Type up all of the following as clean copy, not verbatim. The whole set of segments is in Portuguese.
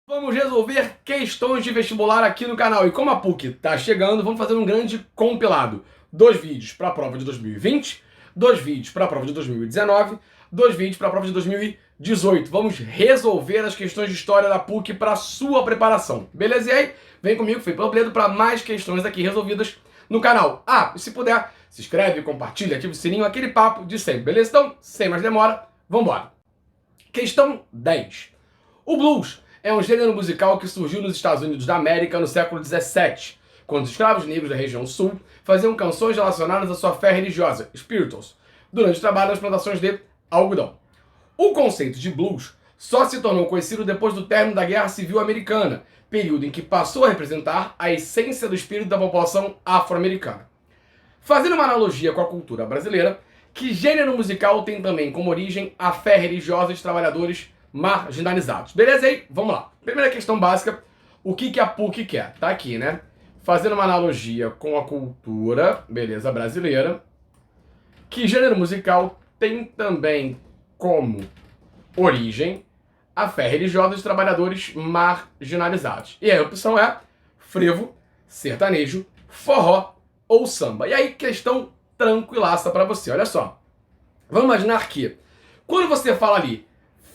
Vamos resolver questões de vestibular aqui no canal. E como a PUC tá chegando, vamos fazer um grande compilado. 2 vídeos para a prova de 2020, 2 vídeos para a prova de 2019, 2 vídeos para a prova de 2018. Vamos resolver as questões de história da PUC para sua preparação. Beleza? E aí, vem comigo, Felipe Robledo, para mais questões aqui resolvidas no canal. E se puder, se inscreve, compartilha, ativa o sininho, aquele papo de sempre. Beleza? Então, sem mais demora, vamos embora. Questão 10. O blues é um gênero musical que surgiu nos Estados Unidos da América no século XVII, quando os escravos negros da região sul faziam canções relacionadas à sua fé religiosa, spirituals, durante o trabalho nas plantações de algodão. O conceito de blues só se tornou conhecido depois do término da Guerra Civil Americana, período em que passou a representar a essência do espírito da população afro-americana. Fazendo uma analogia com a cultura brasileira, que gênero musical tem também como origem a fé religiosa de trabalhadores marginalizados? Beleza aí? Vamos lá. Primeira questão básica, o que a PUC quer? Tá aqui, né? Fazendo uma analogia com a cultura, beleza, brasileira, que gênero musical tem também como origem a fé religiosa de trabalhadores marginalizados? E aí a opção é frevo, sertanejo, forró ou samba. E aí, questão tranquilaça para você, olha só. Vamos imaginar que, quando você fala ali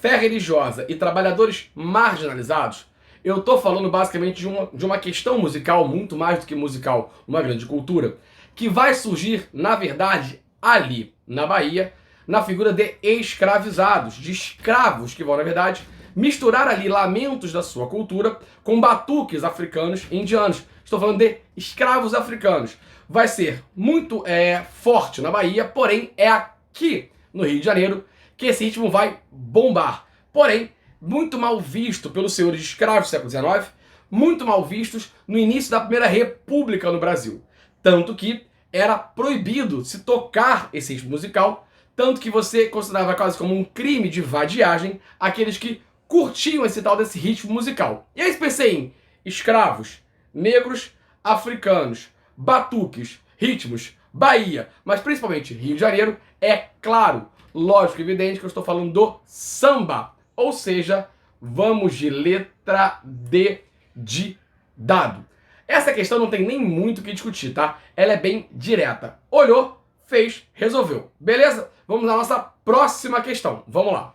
fé religiosa e trabalhadores marginalizados, eu estou falando basicamente de uma questão musical, muito mais do que musical, uma grande cultura, que vai surgir, na verdade, ali na Bahia, na figura de escravizados, de escravos que vão, na verdade, misturar ali lamentos da sua cultura com batuques africanos e indianos. Estou falando de escravos africanos. Vai ser muito forte na Bahia, porém é aqui no Rio de Janeiro que esse ritmo vai bombar. Porém, muito mal visto pelos senhores de escravos do século XIX, muito mal vistos no início da Primeira República no Brasil. Tanto que era proibido se tocar esse ritmo musical, tanto que você considerava quase como um crime de vadiagem aqueles que curtiam esse tal desse ritmo musical. E aí pensei em escravos, negros, africanos, batuques, ritmos, Bahia, mas principalmente Rio de Janeiro, é claro, lógico e evidente que eu estou falando do samba. Ou seja, vamos de letra D de dado. Essa questão não tem nem muito o que discutir, tá? Ela é bem direta. Olhou, fez, resolveu. Beleza? Vamos à nossa próxima questão. Vamos lá.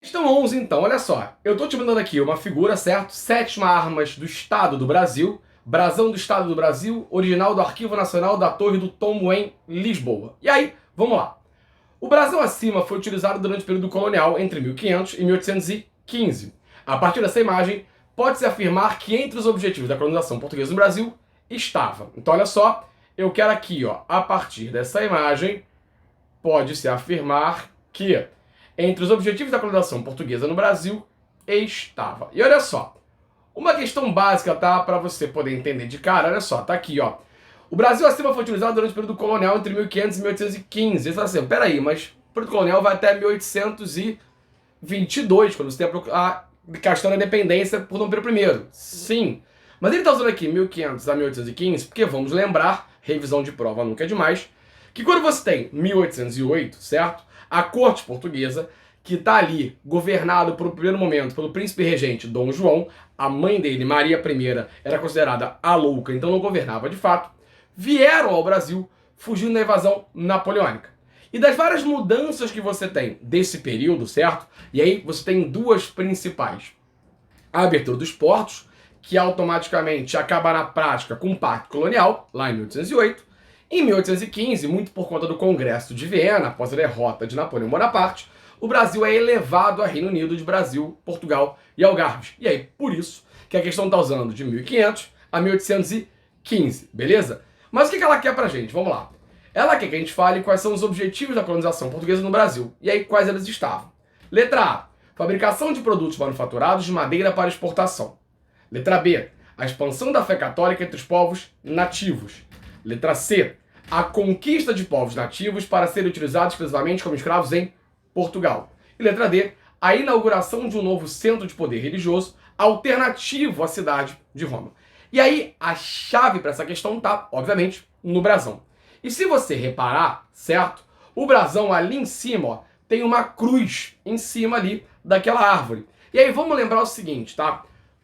Questão 11, então, olha só. Eu tô te mandando aqui uma figura, certo? 7ª armas do Estado do Brasil. Brasão do Estado do Brasil, original do Arquivo Nacional da Torre do Tombo em Lisboa. E aí, vamos lá. O brasão acima foi utilizado durante o período colonial entre 1500 e 1815. A partir dessa imagem, pode-se afirmar que entre os objetivos da colonização portuguesa no Brasil estava. Então, olha só, eu quero aqui, ó, a partir dessa imagem, pode-se afirmar que entre os objetivos da colonização portuguesa no Brasil estava. E olha só, uma questão básica, tá? Para você poder entender de cara, olha só, tá aqui, ó. O Brasil acima foi utilizado durante o período colonial entre 1500 e 1815. Você fala assim, peraí, mas o período colonial vai até 1822, quando você tem a questão da independência por Dom Pedro I. Sim. Mas ele está usando aqui 1500 a 1815, porque vamos lembrar, revisão de prova nunca é demais, que quando você tem 1808, certo? A corte portuguesa, que está ali governado por um primeiro momento pelo príncipe regente Dom João, a mãe dele, Maria I, era considerada a louca, então não governava de fato, vieram ao Brasil fugindo da invasão napoleônica. E das várias mudanças que você tem desse período, certo? E aí você tem duas principais. A abertura dos portos, que automaticamente acaba na prática com o Pacto Colonial, lá em 1808. Em 1815, muito por conta do Congresso de Viena, após a derrota de Napoleão Bonaparte, o Brasil é elevado a Reino Unido de Brasil, Portugal e Algarves. E aí, por isso, que a questão está usando de 1500 a 1815, beleza? Mas o que ela quer pra gente? Vamos lá. Ela quer que a gente fale quais são os objetivos da colonização portuguesa no Brasil. E aí, quais eles estavam. Letra A. Fabricação de produtos manufaturados de madeira para exportação. Letra B. A expansão da fé católica entre os povos nativos. Letra C. A conquista de povos nativos para serem utilizados exclusivamente como escravos em Portugal. E letra D, a inauguração de um novo centro de poder religioso alternativo à cidade de Roma. E aí, a chave para essa questão está, obviamente, no brasão. E se você reparar, certo? O brasão ali em cima, ó, tem uma cruz em cima ali daquela árvore. E aí, vamos lembrar o seguinte, tá?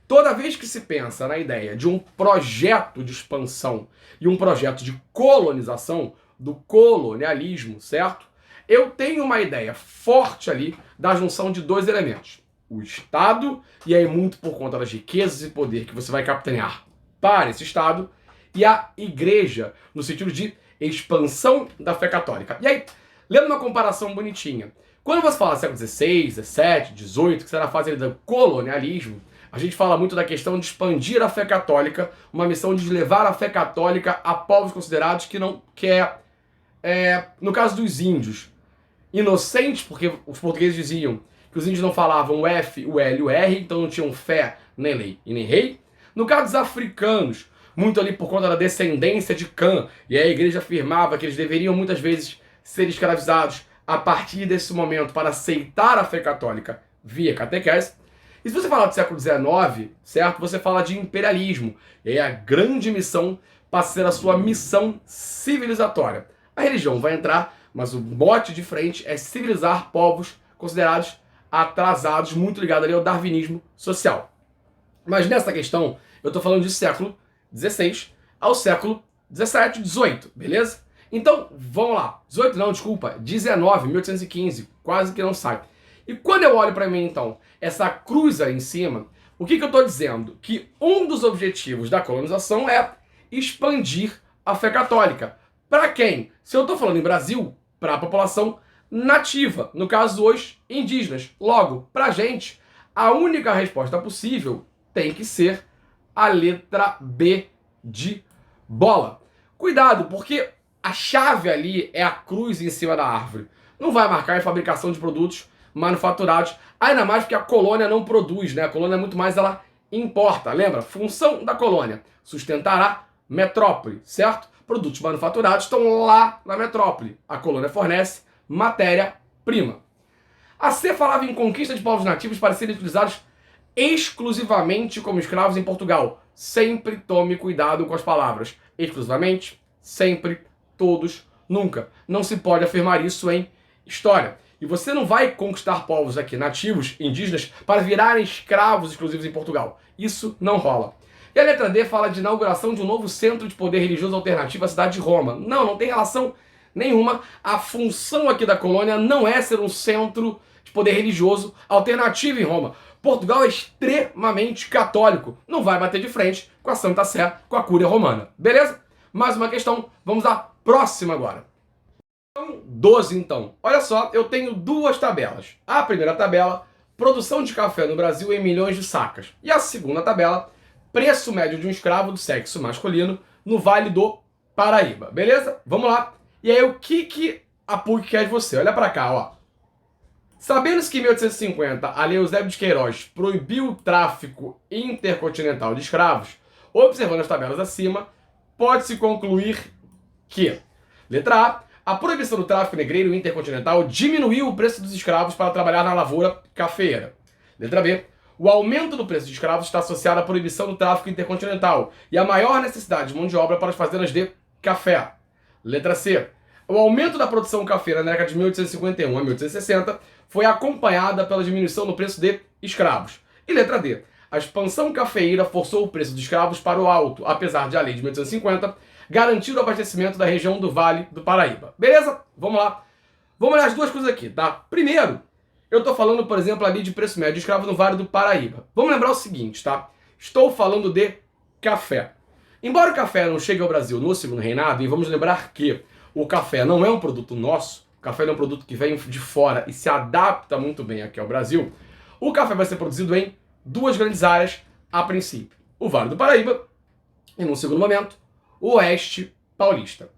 Toda vez que se pensa na ideia de um projeto de expansão e um projeto de colonização, do colonialismo, certo? Eu tenho uma ideia forte ali da junção de dois elementos. O Estado, e aí muito por conta das riquezas e poder que você vai capitanear para esse Estado, e a Igreja, no sentido de expansão da fé católica. E aí, lendo uma comparação bonitinha, quando você fala século XVI, XVII, XVIII, que será a fase do colonialismo, a gente fala muito da questão de expandir a fé católica, uma missão de levar a fé católica a povos considerados no caso dos índios, inocentes, porque os portugueses diziam que os índios não falavam o F, o L e o R, então não tinham fé, nem lei e nem rei. No caso dos africanos, muito ali por conta da descendência de Cã, e a igreja afirmava que eles deveriam muitas vezes ser escravizados a partir desse momento para aceitar a fé católica via catequese. E se você falar do século XIX, certo? Você fala de imperialismo. E aí a grande missão passa a ser a sua missão civilizatória. A religião vai entrar, mas o mote de frente é civilizar povos considerados atrasados, muito ligado ali ao darwinismo social. Mas nessa questão, eu estou falando de século XVI ao século XVII, XVIII, beleza? Então, vamos lá. 18 não, desculpa, 19, 1815, quase que não sai. E quando eu olho para mim, então, essa cruz aí em cima, o que eu estou dizendo? Que um dos objetivos da colonização é expandir a fé católica. Para quem? Se eu estou falando em Brasil, para a população nativa, no caso os indígenas. Logo, para a gente, a única resposta possível tem que ser a letra B de bola. Cuidado, porque a chave ali é a cruz em cima da árvore. Não vai marcar em fabricação de produtos manufaturados, ainda mais porque a colônia não produz, né? A colônia muito mais ela importa. Lembra? Função da colônia: sustentar a metrópole, certo? Produtos manufaturados estão lá na metrópole. A colônia fornece matéria-prima. A C falava em conquista de povos nativos para serem utilizados exclusivamente como escravos em Portugal. Sempre tome cuidado com as palavras. Exclusivamente, sempre, todos, nunca. Não se pode afirmar isso em história. E você não vai conquistar povos aqui nativos, indígenas, para virarem escravos exclusivos em Portugal. Isso não rola. E a letra D fala de inauguração de um novo centro de poder religioso alternativo à cidade de Roma. Não tem relação nenhuma. A função aqui da colônia não é ser um centro de poder religioso alternativo em Roma. Portugal é extremamente católico. Não vai bater de frente com a Santa Sé, com a Cúria Romana. Beleza? Mais uma questão. Vamos à próxima agora. 12, então. Olha só, eu tenho duas tabelas. A primeira tabela, produção de café no Brasil em milhões de sacas. E a segunda tabela, preço médio de um escravo do sexo masculino no Vale do Paraíba. Beleza? Vamos lá. E aí, o que a PUC quer de você? Olha pra cá, ó. Sabendo-se que em 1850 a Lei Eusébio de Queiroz proibiu o tráfico intercontinental de escravos, observando as tabelas acima, pode-se concluir que, letra A proibição do tráfico negreiro intercontinental diminuiu o preço dos escravos para trabalhar na lavoura cafeeira. Letra B. O aumento do preço de escravos está associado à proibição do tráfico intercontinental e à maior necessidade de mão de obra para as fazendas de café. Letra C. O aumento da produção cafeira na década de 1851 a 1860 foi acompanhada pela diminuição no preço de escravos. E letra D. A expansão cafeeira forçou o preço dos escravos para o alto, apesar de a lei de 1850 garantir o abastecimento da região do Vale do Paraíba. Beleza? Vamos lá. Vamos olhar as duas coisas aqui, tá? Primeiro, eu tô falando, por exemplo, ali de preço médio de escravo no Vale do Paraíba. Vamos lembrar o seguinte, tá? Estou falando de café. Embora o café não chegue ao Brasil no Segundo Reinado, e vamos lembrar que o café não é um produto nosso, o café é um produto que vem de fora e se adapta muito bem aqui ao Brasil, o café vai ser produzido em duas grandes áreas a princípio. O Vale do Paraíba e, num segundo momento, o Oeste Paulista.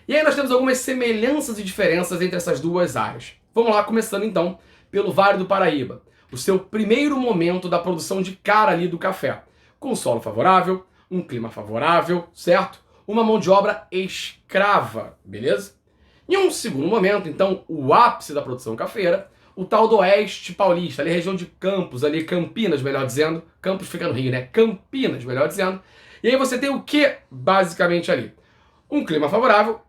E aí nós temos algumas semelhanças e diferenças entre essas duas áreas. Vamos lá, começando então pelo Vale do Paraíba, o seu primeiro momento da produção de cara ali do café, com solo favorável, um clima favorável, certo? Uma mão de obra escrava, beleza? Em um segundo momento, então, o ápice da produção cafeira, o tal do Oeste Paulista, ali a região de Campos, ali Campinas, melhor dizendo, Campos fica no Rio, né? Campinas, melhor dizendo. E aí você tem o que, basicamente, ali? Um clima favorável,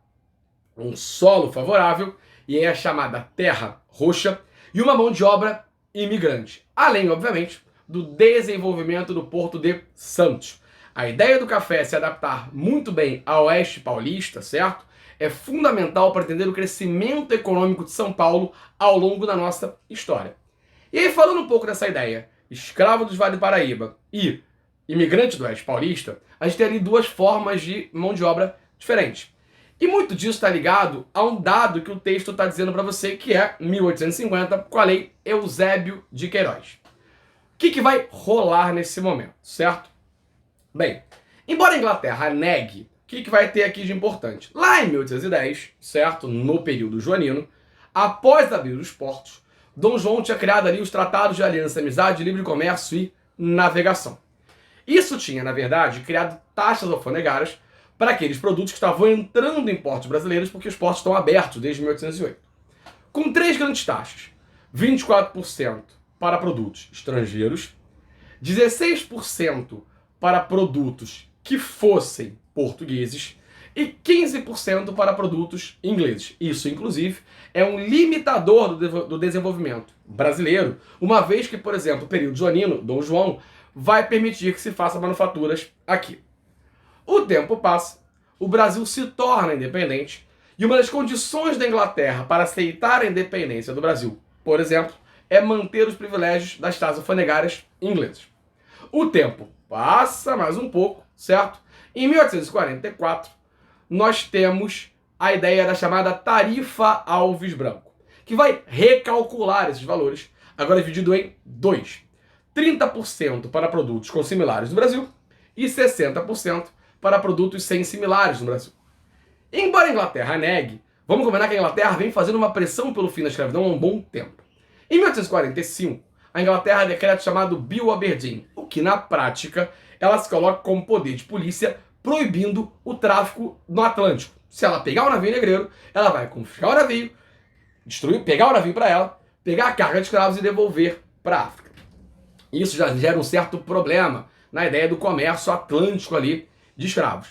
um solo favorável, e aí a chamada terra roxa, e uma mão de obra imigrante. Além, obviamente, do desenvolvimento do Porto de Santos. A ideia do café se adaptar muito bem ao oeste paulista, certo? É fundamental para entender o crescimento econômico de São Paulo ao longo da nossa história. E aí, falando um pouco dessa ideia, escravo dos Vale do Paraíba e imigrante do oeste paulista, a gente tem ali duas formas de mão de obra diferentes. E muito disso está ligado a um dado que o texto está dizendo para você, que é 1850, com a Lei Eusébio de Queiroz. O que vai rolar nesse momento, certo? Bem, embora a Inglaterra negue, o que vai ter aqui de importante? Lá em 1810, certo? No período joanino, após abrir os portos, Dom João tinha criado ali os tratados de aliança, amizade, livre comércio e navegação. Isso tinha, na verdade, criado taxas alfandegárias para aqueles produtos que estavam entrando em portos brasileiros, porque os portos estão abertos desde 1808. Com três grandes taxas: 24% para produtos estrangeiros, 16% para produtos que fossem portugueses e 15% para produtos ingleses. Isso, inclusive, é um limitador do desenvolvimento brasileiro, uma vez que, por exemplo, o período joanino, Dom João, vai permitir que se faça manufaturas aqui. O tempo passa, o Brasil se torna independente, e uma das condições da Inglaterra para aceitar a independência do Brasil, por exemplo, é manter os privilégios das taxas alfandegárias inglesas. O tempo passa mais um pouco, certo? Em 1844, nós temos a ideia da chamada Tarifa Alves Branco, que vai recalcular esses valores, agora dividido em dois: 30% para produtos com similares no Brasil e 60% para produtos sem similares no Brasil. Embora a Inglaterra negue, vamos combinar que a Inglaterra vem fazendo uma pressão pelo fim da escravidão há um bom tempo. Em 1845, a Inglaterra decreta o chamado Bill Aberdeen, o que na prática ela se coloca como poder de polícia proibindo o tráfico no Atlântico. Se ela pegar o navio negreiro, ela vai confiscar o navio, pegar o navio para ela, pegar a carga de escravos e devolver para a África. Isso já gera um certo problema na ideia do comércio atlântico ali de escravos.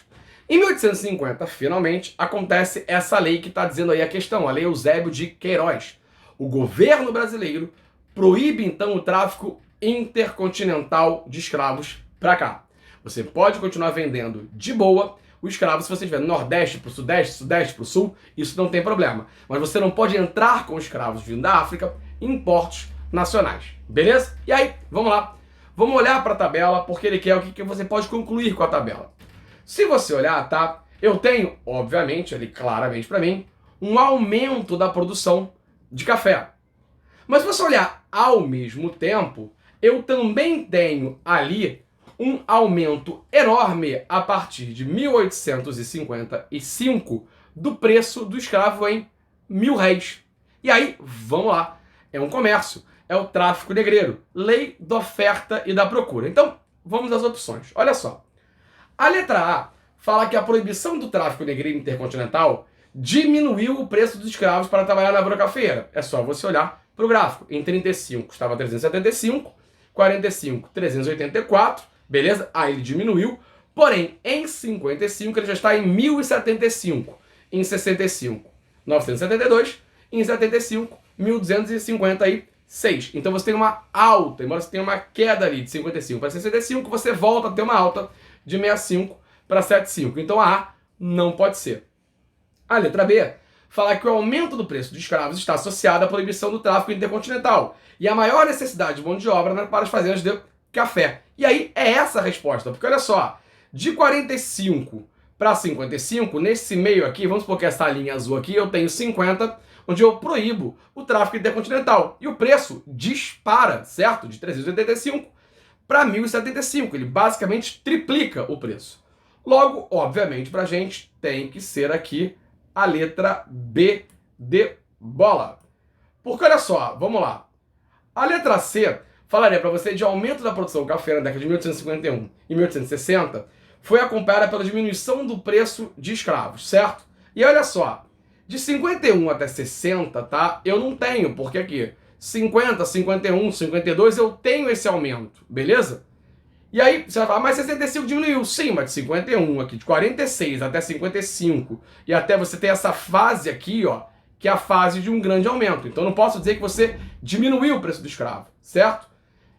Em 1850, finalmente, acontece essa lei que está dizendo aí a questão, a Lei Eusébio de Queiroz. O governo brasileiro proíbe, então, o tráfico intercontinental de escravos para cá. Você pode continuar vendendo de boa o escravo se você estiver no Nordeste, para o Sudeste, Sudeste para o Sul, isso não tem problema. Mas você não pode entrar com escravos vindo da África em portos nacionais. Beleza? E aí, vamos lá. Vamos olhar para a tabela, porque ele quer o que você pode concluir com a tabela. Se você olhar, tá? Eu tenho, obviamente, ali claramente para mim, um aumento da produção de café. Mas se você olhar ao mesmo tempo, eu também tenho ali um aumento enorme a partir de 1855 do preço do escravo em R$1.000. E aí, vamos lá, é um comércio, é o tráfico negreiro, lei da oferta e da procura. Então, vamos às opções. Olha só, a letra A fala que a proibição do tráfico negreiro intercontinental diminuiu o preço dos escravos para trabalhar na agrocafeira. É só você olhar para o gráfico. Em 35 custava 375, 45, 384, beleza? Aí ele diminuiu, porém em 55 ele já está em 1075, em 65, 972, em 75, 1256. Então você tem uma alta, embora você tenha uma queda ali de 55 para 65, você volta a ter uma alta de 65 para 75. Então a A não pode ser. A letra B fala que o aumento do preço de escravos está associado à proibição do tráfico intercontinental e a maior necessidade de mão de obra para as fazendas de café. E aí é essa a resposta, porque olha só, de 45 para 55, nesse meio aqui, vamos supor que essa linha azul aqui, eu tenho 50, onde eu proíbo o tráfico intercontinental. E o preço dispara, certo? De 385 para 1075, ele basicamente triplica o preço. Logo, obviamente, para a gente tem que ser aqui a letra B de bola. Porque olha só, vamos lá. A letra C falaria para você de aumento da produção de café na década de 1851 e 1860, foi acompanhada pela diminuição do preço de escravos, certo? E olha só, de 51 até 60, tá? Eu não tenho, porque aqui 50, 51, 52 eu tenho esse aumento, beleza? E aí você vai falar, mas 65 diminuiu. Sim, mas de 51 aqui, de 46 até 55, e até você ter essa fase aqui, ó, que é a fase de um grande aumento. Então eu não posso dizer que você diminuiu o preço do escravo, certo?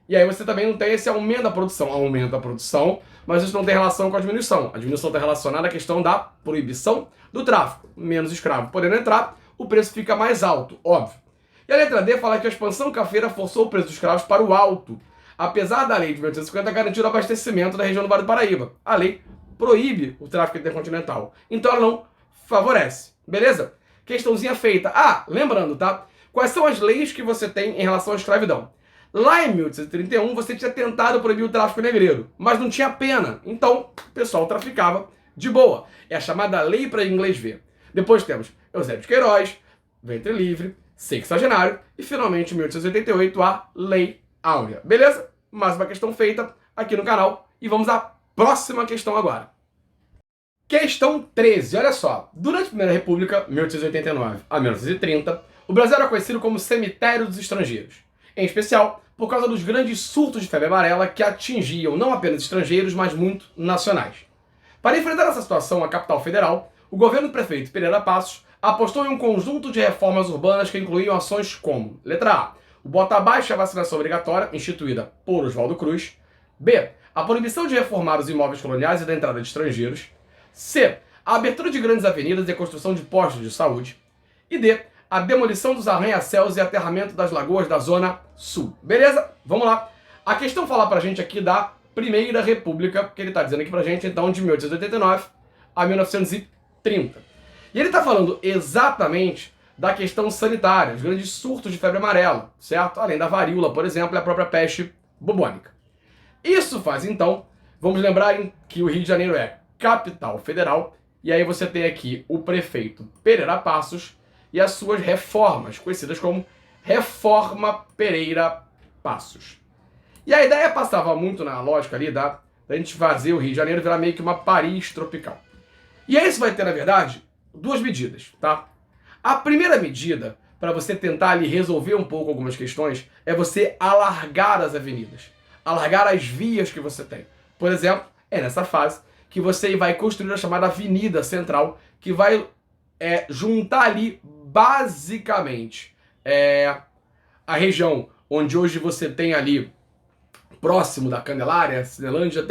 E aí você também não tem esse aumento da produção. Aumenta a produção, mas isso não tem relação com a diminuição. A diminuição está relacionada à questão da proibição do tráfico. Menos escravo podendo entrar, o preço fica mais alto, óbvio. E a letra D fala que a expansão cafeira forçou o preço dos escravos para o alto, apesar da lei de 1850 garantir o abastecimento da região do Vale do Paraíba. A lei proíbe o tráfico intercontinental, então ela não favorece, beleza? Questãozinha feita. Ah, lembrando, tá? Quais são as leis que você tem em relação à escravidão? Lá em 1831 você tinha tentado proibir o tráfico negreiro, mas não tinha pena, então o pessoal traficava de boa. É a chamada Lei para Inglês Ver. Depois temos Eusébio de Queiroz, Ventre Livre, Sexagenário e finalmente em 1888 a Lei Áurea. Beleza? Mais uma questão feita aqui no canal e vamos à próxima questão agora. Questão 13, olha só. Durante a Primeira República, 1889 a 1930, o Brasil era conhecido como cemitério dos estrangeiros. Em especial, por causa dos grandes surtos de febre amarela que atingiam não apenas estrangeiros, mas muito nacionais. Para enfrentar essa situação, a capital federal, o governo do prefeito Pereira Passos apostou em um conjunto de reformas urbanas que incluíam ações como: letra A, o bota abaixo a vacinação obrigatória, instituída por Oswaldo Cruz; B, a proibição de reformar os imóveis coloniais e da entrada de estrangeiros; C, a abertura de grandes avenidas e a construção de postos de saúde; e D, a demolição dos arranha-céus e aterramento das lagoas da Zona Sul. Beleza? Vamos lá. A questão fala pra gente aqui da Primeira República, que ele tá dizendo aqui pra gente, então, de 1889 a 1930. E ele tá falando exatamente da questão sanitária, os grandes surtos de febre amarela, certo? Além da varíola, por exemplo, e a própria peste bubônica. Isso faz, então, vamos lembrar que o Rio de Janeiro é capital federal, e aí você tem aqui o prefeito Pereira Passos e as suas reformas, conhecidas como Reforma Pereira Passos. E a ideia passava muito na lógica ali da gente fazer o Rio de Janeiro virar meio que uma Paris tropical. E aí isso vai ter, na verdade, duas medidas, tá? A primeira medida, para você tentar ali resolver um pouco algumas questões, é você alargar as avenidas, alargar as vias que você tem. Por exemplo, é nessa fase que você vai construir a chamada Avenida Central, que vai juntar ali, basicamente, a região onde hoje você tem ali, próximo da Candelária, Cinelândia,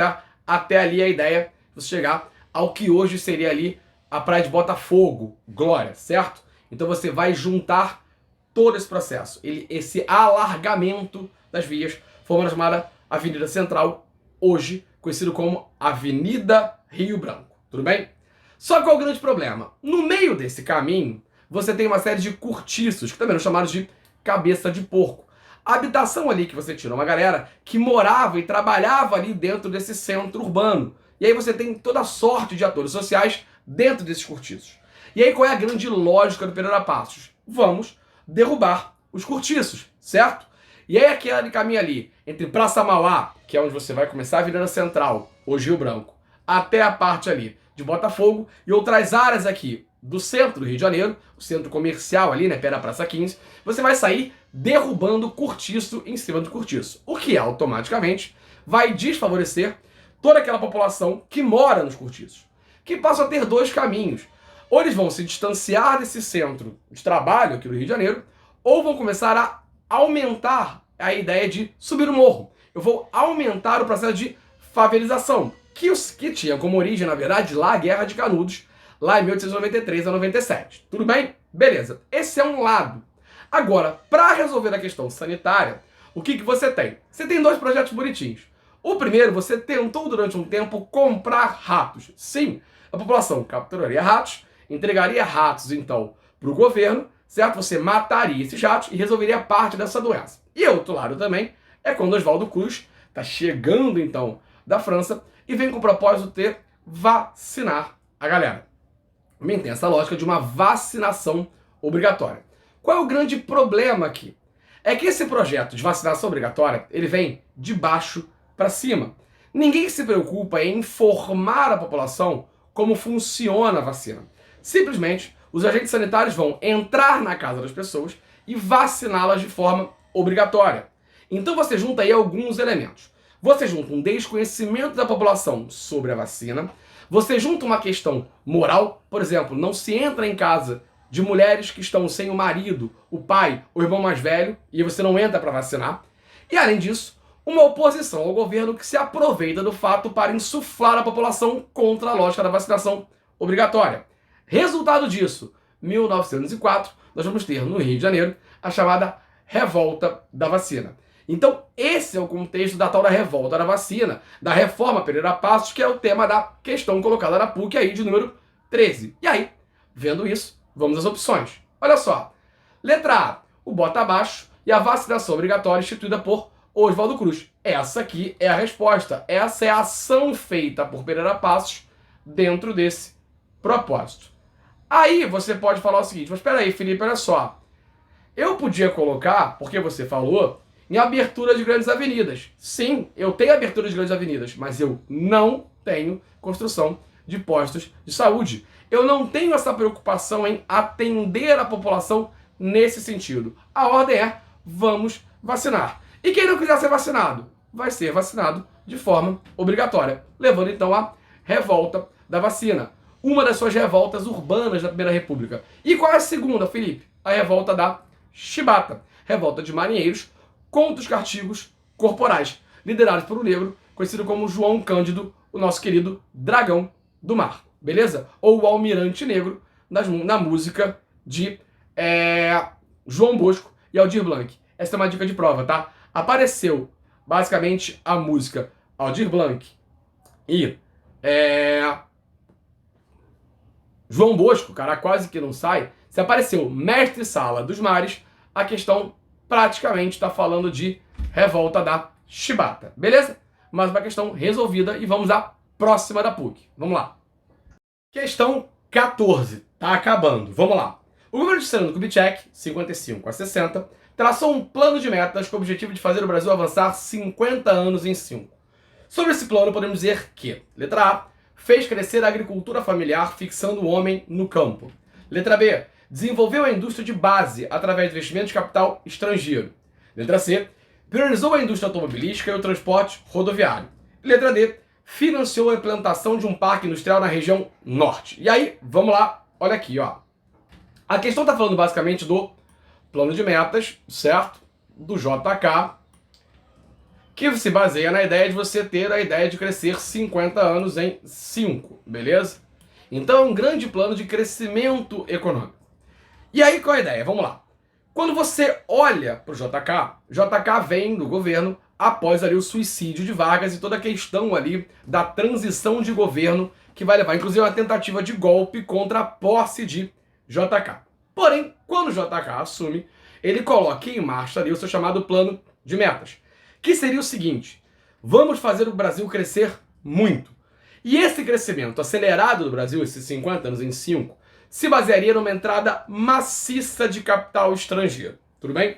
até ali a ideia de você chegar ao que hoje seria ali a Praia de Botafogo, Glória, certo? Então você vai juntar todo esse processo, esse alargamento das vias, formando a chamada Avenida Central, hoje conhecido como Avenida Rio Branco, tudo bem? Só que qual é o grande problema? No meio desse caminho, você tem uma série de cortiços, que também são chamados de cabeça de porco. A habitação ali que você tira uma galera que morava e trabalhava ali dentro desse centro urbano. E aí você tem toda sorte de atores sociais dentro desses cortiços. E aí qual é a grande lógica do Pereira Passos? Vamos derrubar os cortiços, certo? E aí aquele caminho ali, entre Praça Mauá, que é onde você vai começar a Avenida Central, hoje Rio Branco, até a parte ali de Botafogo e outras áreas aqui do centro do Rio de Janeiro, o centro comercial ali, né, perto da Praça 15, você vai sair derrubando cortiço em cima do cortiço, o que automaticamente vai desfavorecer toda aquela população que mora nos cortiços, que passa a ter dois caminhos. Ou eles vão se distanciar desse centro de trabalho aqui no Rio de Janeiro, ou vão começar a aumentar a ideia de subir o morro. Eu vou aumentar o processo de favelização, que tinha como origem, na verdade, lá a Guerra de Canudos, lá em 1893 a 97. Tudo bem? Beleza. Esse é um lado. Agora, para resolver a questão sanitária, o que você tem? Você tem dois projetos bonitinhos. O primeiro, você tentou durante um tempo comprar ratos. Sim, a população capturaria ratos, entregaria ratos, então, para o governo, certo? Você mataria esses ratos e resolveria parte dessa doença. E outro lado também é quando Oswaldo Cruz está chegando, então, da França e vem com o propósito de vacinar a galera. Também tem essa lógica de uma vacinação obrigatória. Qual é o grande problema aqui? É que esse projeto de vacinação obrigatória, ele vem de baixo para cima. Ninguém se preocupa em informar a população como funciona a vacina. Simplesmente, os agentes sanitários vão entrar na casa das pessoas e vaciná-las de forma obrigatória. Então você junta aí alguns elementos. Você junta um desconhecimento da população sobre a vacina, você junta uma questão moral, por exemplo, não se entra em casa de mulheres que estão sem o marido, o pai, o irmão mais velho, e você não entra para vacinar. E além disso, uma oposição ao governo que se aproveita do fato para insuflar a população contra a lógica da vacinação obrigatória. Resultado disso, 1904, nós vamos ter no Rio de Janeiro a chamada Revolta da Vacina. Então, esse é o contexto da tal da revolta da vacina, da reforma Pereira Passos, que é o tema da questão colocada na PUC aí de número 13. E aí, vendo isso, vamos às opções. Olha só. Letra A, o bota abaixo e a vacinação obrigatória instituída por Oswaldo Cruz. Essa aqui é a resposta. Essa é a ação feita por Pereira Passos dentro desse propósito. Aí você pode falar o seguinte, mas espera aí, Felipe, olha só. Eu podia colocar, porque você falou, em abertura de grandes avenidas. Sim, eu tenho abertura de grandes avenidas, mas eu não tenho construção de postos de saúde. Eu não tenho essa preocupação em atender a população nesse sentido. A ordem é, vamos vacinar. E quem não quiser ser vacinado, vai ser vacinado de forma obrigatória, levando então à revolta da vacina. Uma das suas revoltas urbanas da Primeira República. E qual é a segunda, Felipe? A revolta da chibata. Revolta de marinheiros contra os castigos corporais, liderados por um negro conhecido como João Cândido, o nosso querido dragão do mar. Beleza? Ou o almirante negro na música de João Bosco e Aldir Blanc. Essa é uma dica de prova, tá? Apareceu, basicamente, a música Aldir Blanc e João Bosco, cara, quase que não sai. Se apareceu Mestre Sala dos Mares, a questão praticamente está falando de revolta da chibata. Beleza? Mais uma questão resolvida e vamos à próxima da PUC. Vamos lá. Questão 14. Tá acabando. Vamos lá. O governo de Fernando Kubitschek, 55 a 60, traçou um plano de metas com o objetivo de fazer o Brasil avançar 50 anos em 5. Sobre esse plano, podemos dizer que, letra A, fez crescer a agricultura familiar fixando o homem no campo. Letra B, desenvolveu a indústria de base através de investimento de capital estrangeiro. Letra C, priorizou a indústria automobilística e o transporte rodoviário. Letra D, financiou a implantação de um parque industrial na região norte. E aí, vamos lá, olha aqui, ó. A questão está falando basicamente do plano de metas, certo? Do JK, que se baseia na ideia de você ter a ideia de crescer 50 anos em 5, beleza? Então é um grande plano de crescimento econômico. E aí qual é a ideia? Vamos lá. Quando você olha para o JK vem do governo após ali o suicídio de Vargas e toda a questão ali da transição de governo que vai levar, inclusive, uma tentativa de golpe contra a posse de JK. Porém, quando o JK assume, ele coloca em marcha ali o seu chamado plano de metas, que seria o seguinte: vamos fazer o Brasil crescer muito. E esse crescimento acelerado do Brasil, esses 50 anos em 5, se basearia numa entrada maciça de capital estrangeiro. Tudo bem?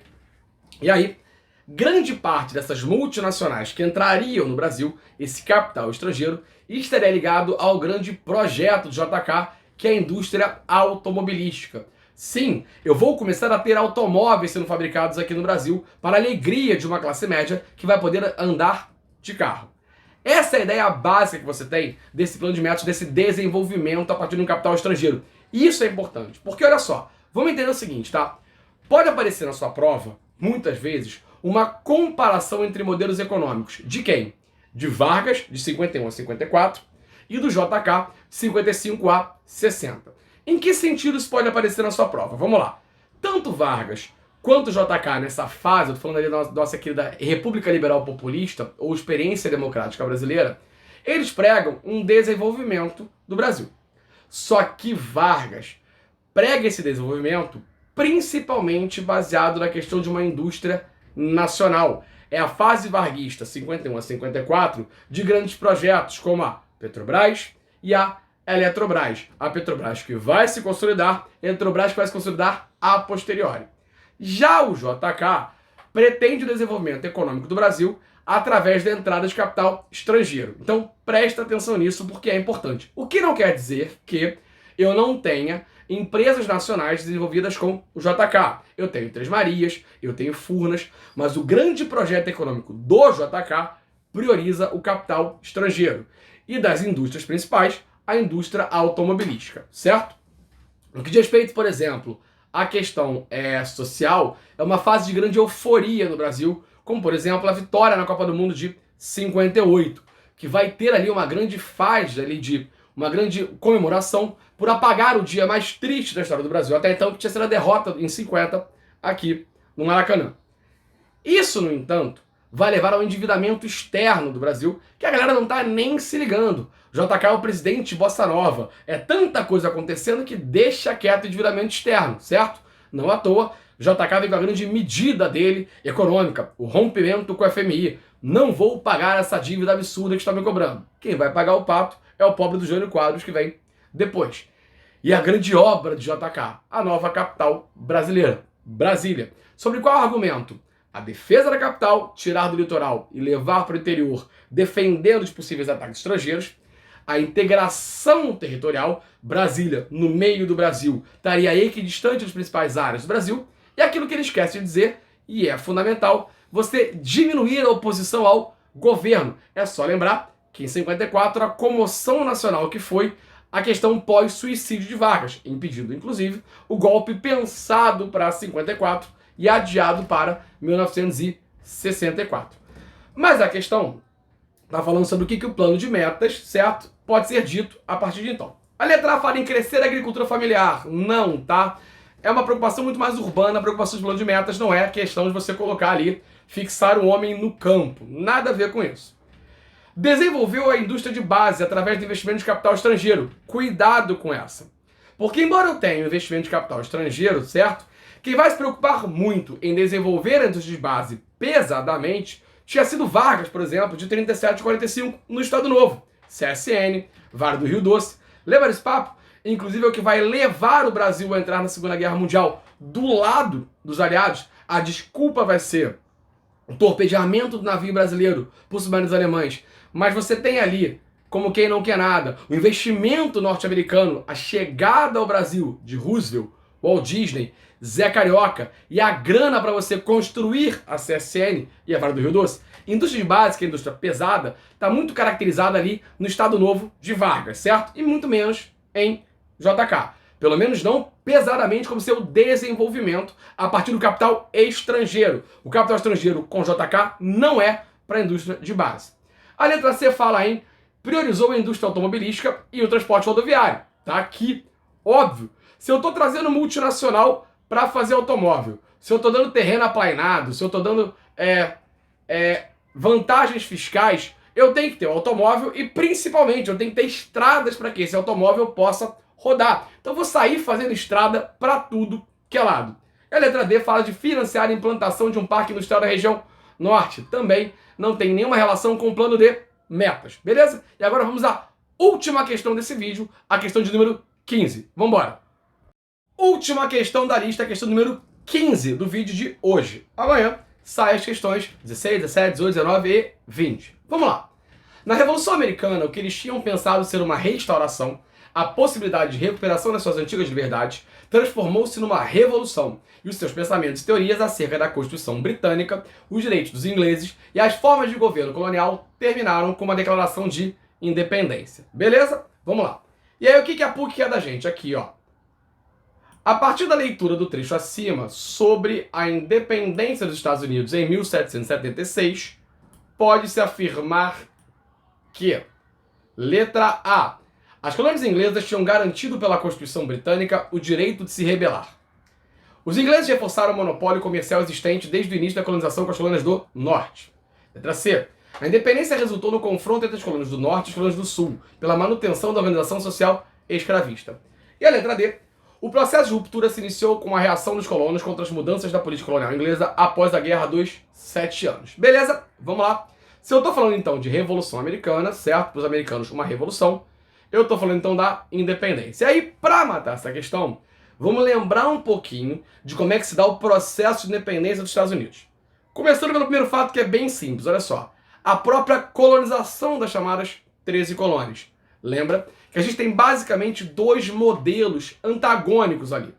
E aí, grande parte dessas multinacionais que entrariam no Brasil, esse capital estrangeiro, estaria ligado ao grande projeto do JK, que é a indústria automobilística. Sim, eu vou começar a ter automóveis sendo fabricados aqui no Brasil para a alegria de uma classe média que vai poder andar de carro. Essa é a ideia básica que você tem desse plano de metas, desse desenvolvimento a partir de um capital estrangeiro. Isso é importante, porque olha só, vamos entender o seguinte, tá? Pode aparecer na sua prova, muitas vezes, uma comparação entre modelos econômicos. De quem? De Vargas, de 51 a 54, e do JK, de 55 a 60. Em que sentido isso pode aparecer na sua prova? Vamos lá. Tanto Vargas quanto JK nessa fase, eu tô falando ali da nossa querida República Liberal Populista, ou Experiência Democrática Brasileira, eles pregam um desenvolvimento do Brasil. Só que Vargas prega esse desenvolvimento principalmente baseado na questão de uma indústria nacional. É a fase varguista, 51 a 54, de grandes projetos como a Petrobras e a Eletrobras. A Petrobras que vai se consolidar, a Eletrobras que vai se consolidar a posteriori. Já o JK pretende o desenvolvimento econômico do Brasil através da entrada de capital estrangeiro. Então presta atenção nisso porque é importante. O que não quer dizer que eu não tenha empresas nacionais desenvolvidas com o JK. Eu tenho Três Marias, eu tenho Furnas, mas o grande projeto econômico do JK prioriza o capital estrangeiro. E das indústrias principais, a indústria automobilística, certo? No que diz respeito, por exemplo, à questão social, é uma fase de grande euforia no Brasil como por exemplo a vitória na Copa do Mundo de 58, que vai ter ali uma grande fase ali de uma grande comemoração por apagar o dia mais triste da história do Brasil, até então que tinha sido a derrota em 50 aqui no Maracanã. Isso, no entanto, vai levar ao endividamento externo do Brasil, que a galera não tá nem se ligando. JK é o presidente de Bossa Nova. É tanta coisa acontecendo que deixa quieto o endividamento externo, certo? Não à toa, JK vem com a grande medida dele econômica, o rompimento com o FMI. Não vou pagar essa dívida absurda que está me cobrando. Quem vai pagar o pato é o pobre do Jânio Quadros, que vem depois. E a grande obra de JK, a nova capital brasileira, Brasília. Sobre qual argumento? A defesa da capital, tirar do litoral e levar para o interior, defendendo de possíveis ataques estrangeiros. A integração territorial, Brasília, no meio do Brasil, estaria equidistante das principais áreas do Brasil. E aquilo que ele esquece de dizer, e é fundamental, você diminuir a oposição ao governo. É só lembrar que em 54 a comoção nacional que foi a questão pós-suicídio de Vargas, impedindo inclusive o golpe pensado para 54 e adiado para 1964. Mas a questão está falando sobre o que o plano de metas, certo, pode ser dito a partir de então. A letra A fala em crescer a agricultura familiar. Não, tá? É uma preocupação muito mais urbana. A preocupação de plano de metas não é a questão de você colocar ali, fixar o homem no campo. Nada a ver com isso. Desenvolveu a indústria de base através de investimento de capital estrangeiro. Cuidado com essa. Porque embora eu tenha investimento de capital estrangeiro, certo? Quem vai se preocupar muito em desenvolver a indústria de base pesadamente tinha sido Vargas, por exemplo, de 37 a 45 no Estado Novo. CSN, Vale do Rio Doce. Lembra desse papo? Inclusive é o que vai levar o Brasil a entrar na Segunda Guerra Mundial do lado dos aliados. A desculpa vai ser o torpedeamento do navio brasileiro por submarinos alemães. Mas você tem ali, como quem não quer nada, o investimento norte-americano, a chegada ao Brasil de Roosevelt, Walt Disney, Zé Carioca e a grana para você construir a CSN e a Vale do Rio Doce. Indústria de base, que é a indústria pesada, está muito caracterizada ali no Estado Novo de Vargas, certo? E muito menos em JK. Pelo menos não pesadamente como seu desenvolvimento a partir do capital estrangeiro. O capital estrangeiro com JK não é para a indústria de base. A letra C fala em priorizou a indústria automobilística e o transporte rodoviário. Tá aqui, óbvio. Se eu estou trazendo multinacional para fazer automóvel, se eu estou dando terreno aplainado, se eu estou dando vantagens fiscais, eu tenho que ter um automóvel e principalmente eu tenho que ter estradas para que esse automóvel possa rodar. Então eu vou sair fazendo estrada para tudo que é lado. E a letra D fala de financiar a implantação de um parque industrial da região norte. Também não tem nenhuma relação com o plano de metas, beleza? E agora vamos à última questão desse vídeo, a questão de número 15. Vamos embora. Última questão da lista, a questão número 15 do vídeo de hoje. Amanhã saem as questões 16, 17, 18, 19 e 20. Vamos lá. Na Revolução Americana, o que eles tinham pensado ser uma restauração, a possibilidade de recuperação das suas antigas liberdades, transformou-se numa revolução. E os seus pensamentos e teorias acerca da Constituição Britânica, os direitos dos ingleses e as formas de governo colonial terminaram com uma declaração de independência. Beleza? Vamos lá. E aí o que a PUC quer da gente? Aqui, ó. A partir da leitura do trecho acima sobre a independência dos Estados Unidos em 1776, pode-se afirmar que, letra A, as colônias inglesas tinham garantido pela Constituição Britânica o direito de se rebelar. Os ingleses reforçaram o monopólio comercial existente desde o início da colonização com as colônias do Norte. Letra C, a independência resultou no confronto entre as colônias do Norte e as colônias do Sul, pela manutenção da organização social escravista. E a letra D, o processo de ruptura se iniciou com a reação dos colonos contra as mudanças da política colonial inglesa após a Guerra dos 7 Anos. Beleza? Vamos lá. Se eu estou falando então de Revolução Americana, certo? Para os americanos uma revolução, eu estou falando então da independência. E aí, para matar essa questão, vamos lembrar um pouquinho de como é que se dá o processo de independência dos Estados Unidos. Começando pelo primeiro fato que é bem simples, olha só. A própria colonização das chamadas 13 colônias. Lembra que a gente tem basicamente dois modelos antagônicos ali.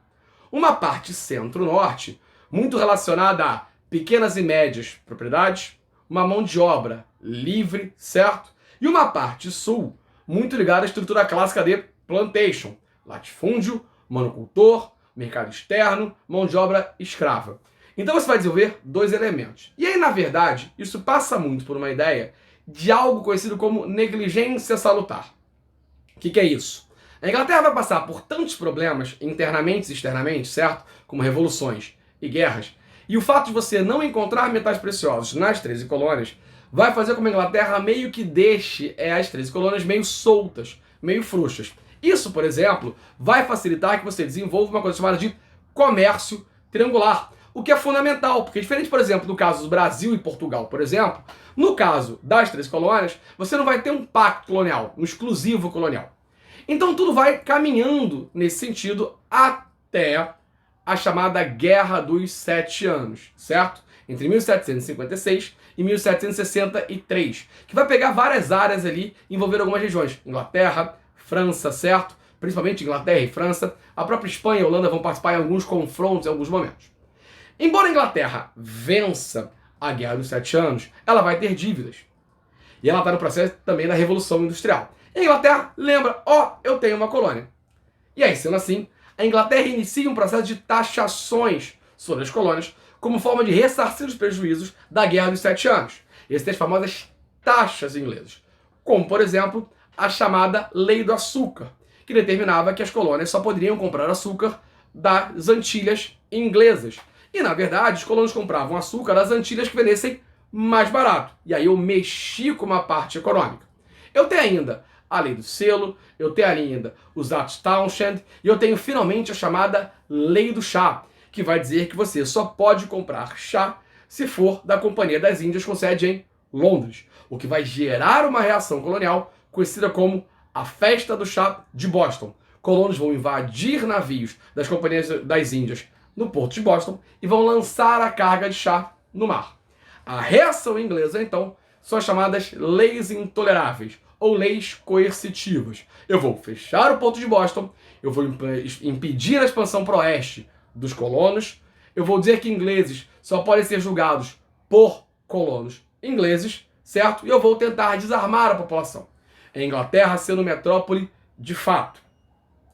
Uma parte centro-norte, muito relacionada a pequenas e médias propriedades, uma mão de obra livre, certo? E uma parte sul, muito ligada à estrutura clássica de plantation, latifúndio, monocultor, mercado externo, mão de obra escrava. Então você vai desenvolver dois elementos. E aí, na verdade, isso passa muito por uma ideia de algo conhecido como negligência salutar. O que é isso? A Inglaterra vai passar por tantos problemas, internamente e externamente, certo? Como revoluções e guerras. E o fato de você não encontrar metais preciosos nas 13 colônias vai fazer com que a Inglaterra meio que deixe as 13 colônias meio soltas, meio frouxas. Isso, por exemplo, vai facilitar que você desenvolva uma coisa chamada de comércio triangular. O que é fundamental, porque diferente, por exemplo, do caso do Brasil e Portugal, por exemplo, no caso das 13 colônias, você não vai ter um pacto colonial, um exclusivo colonial. Então tudo vai caminhando nesse sentido até a chamada Guerra dos 7 Anos, certo? Entre 1756 e 1763, que vai pegar várias áreas ali, envolver algumas regiões. Inglaterra, França, certo? Principalmente Inglaterra e França. A própria Espanha e a Holanda vão participar em alguns confrontos, em alguns momentos. Embora a Inglaterra vença a Guerra dos 7 Anos, ela vai ter dívidas. E ela está no processo também da Revolução Industrial. E a Inglaterra lembra, eu tenho uma colônia. E aí, sendo assim, a Inglaterra inicia um processo de taxações sobre as colônias como forma de ressarcir os prejuízos da Guerra dos 7 Anos. Essas as famosas taxas inglesas. Como, por exemplo, a chamada Lei do Açúcar, que determinava que as colônias só poderiam comprar açúcar das Antilhas inglesas. E, na verdade, os colonos compravam açúcar das Antilhas que vendessem mais barato. E aí eu mexi com uma parte econômica. Eu tenho ainda a Lei do Selo, eu tenho ainda os Atos Townshend, e eu tenho finalmente a chamada Lei do Chá, que vai dizer que você só pode comprar chá se for da Companhia das Índias com sede em Londres, o que vai gerar uma reação colonial conhecida como a Festa do Chá de Boston. Colonos vão invadir navios das Companhias das Índias no porto de Boston e vão lançar a carga de chá no mar. A reação inglesa, então, são as chamadas leis intoleráveis, ou leis coercitivas. Eu vou fechar o porto de Boston, eu vou impedir a expansão para o oeste dos colonos, eu vou dizer que ingleses só podem ser julgados por colonos ingleses, certo? E eu vou tentar desarmar a população. A Inglaterra sendo metrópole de fato.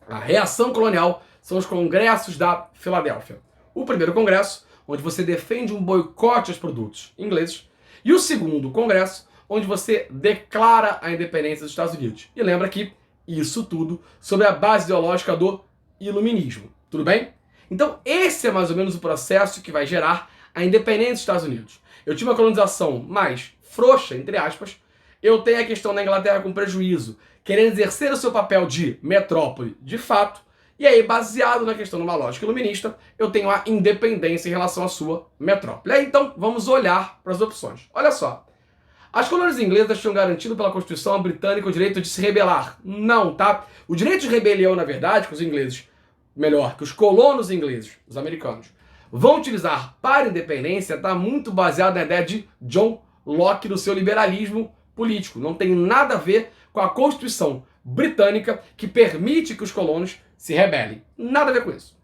A reação colonial são os congressos da Filadélfia. O primeiro congresso, onde você defende um boicote aos produtos ingleses, e o segundo congresso, onde você declara a independência dos Estados Unidos. E lembra que isso tudo sobre a base ideológica do iluminismo. Tudo bem? Então esse é mais ou menos o processo que vai gerar a independência dos Estados Unidos. Eu tive uma colonização mais frouxa, entre aspas. Eu tenho a questão da Inglaterra com prejuízo, querendo exercer o seu papel de metrópole de fato. E aí, baseado na questão de uma lógica iluminista, eu tenho a independência em relação à sua metrópole. Aí, então, vamos olhar para as opções. Olha só. As colônias inglesas tinham garantido pela Constituição britânica o direito de se rebelar. Não, tá? O direito de rebelião, na verdade, que os ingleses, melhor, que os colonos ingleses, os americanos, vão utilizar para a independência, está muito baseado na ideia de John Locke, do seu liberalismo político. Não tem nada a ver com a Constituição britânica que permite que os colonos se rebelem. Nada a ver com isso.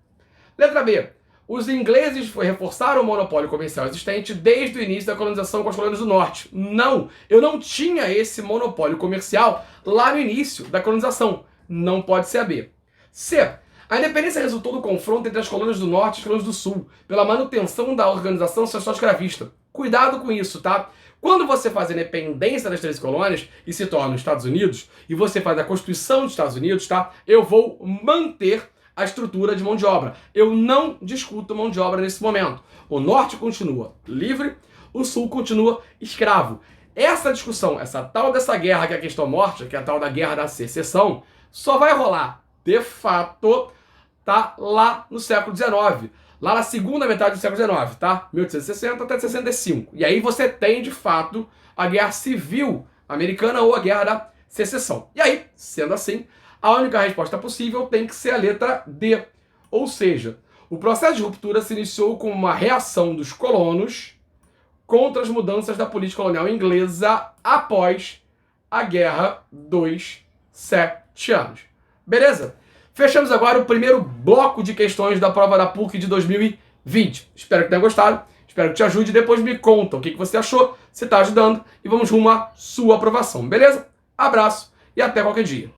Letra B. Os ingleses reforçaram o monopólio comercial existente desde o início da colonização com as colônias do norte. Não, eu não tinha esse monopólio comercial lá no início da colonização. Não pode ser a B. C. A independência resultou do confronto entre as colônias do norte e as colônias do sul, pela manutenção da organização social escravista. Cuidado com isso, tá? Quando você faz a independência das 13 colônias e se torna os Estados Unidos, e você faz a Constituição dos Estados Unidos, tá? Eu vou manter a estrutura de mão de obra. Eu não discuto mão de obra nesse momento. O norte continua livre, o sul continua escravo. Essa discussão, essa tal dessa guerra que é a questão morte, que é a tal da guerra da secessão, só vai rolar, de fato, tá? Lá no século XIX. Lá na segunda metade do século XIX, tá? 1860 até 65. E aí você tem, de fato, a Guerra Civil Americana ou a Guerra da Secessão. E aí, sendo assim, a única resposta possível tem que ser a letra D. Ou seja, o processo de ruptura se iniciou com uma reação dos colonos contra as mudanças da política colonial inglesa após a Guerra dos 7 Anos. Beleza? Fechamos agora o primeiro bloco de questões da prova da PUC de 2020. Espero que tenha gostado, espero que te ajude. Depois me conta o que você achou, se está ajudando, e vamos rumo à sua aprovação, beleza? Abraço e até qualquer dia.